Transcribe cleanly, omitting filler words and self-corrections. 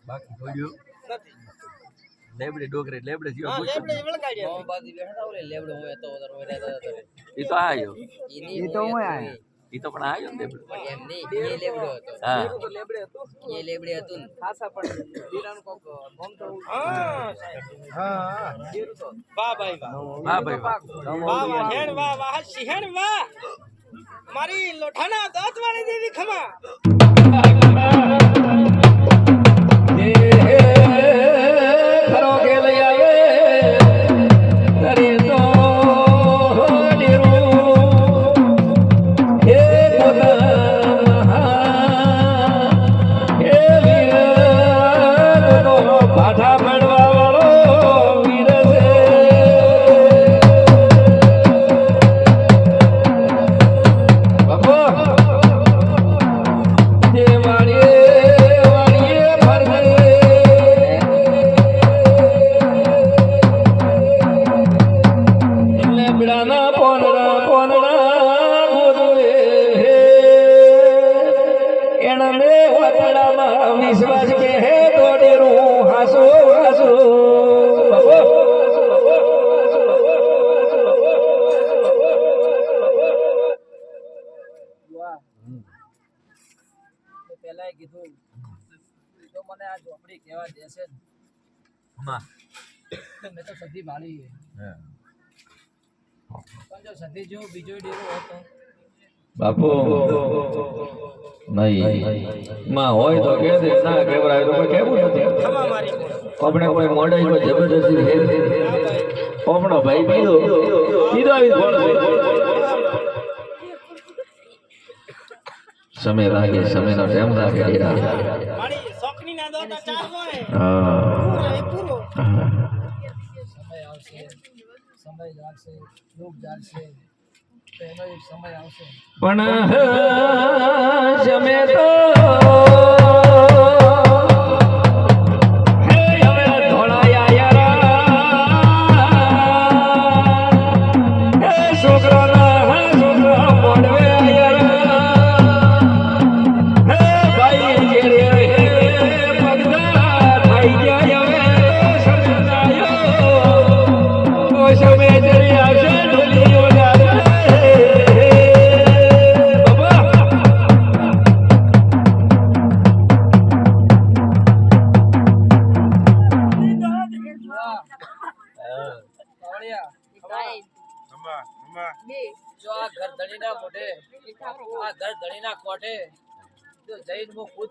બાકી જોડ્યો લેબડે ડોગરે લેબડે જીવા પૂછો મોમબાજી બેઠા ઓલે લેબડો હોય તો વધારે હોય રહેતા ઈ તો આયો ઈ તો હું આયો ઈ તો પણ આયો લેબડો એમ નહીં એ લેબડો હતો હા તો લેબડે હતું એ લેબડે હતું ખાસા પણ દીરાન કોક મોમ તો હા હા વાહ ભાઈ વાહ વાહ વાહ હેણ વાહ વાહ સિંહણ વાહ મારી લોઠાના દાંતવાળી દેવી ખમા વિશ્વાસ કે હે તોડેરું હાસો હાસો પેલા કીધું તો મને આ ઝોપડી કેવા દેશે મેં તો સધી ભાળી પણ જો સધી જેવો બીજો ડેરો હતો બાપુ નહીં માં હોય તો કે દે ના કેવરાય તો કેવું નથી આપણે કોઈ મોડેલ કોઈ જબરદસ્તી હે આપણો ભાઈ પીધો આવી ફોન સમય લાગે સમયનો ટાઈમ લાગે મારી સોકની ના દોતા ચાર હોય હા પૂરો સમય આવશે સમય જાગશે લોક જાગશે તેનો એક સમય આવશે પણ સમય તો જો આ ઘર ધણીના મોઢે આ ઘર ધણીના કોઠે જો જઈને હું ખુદ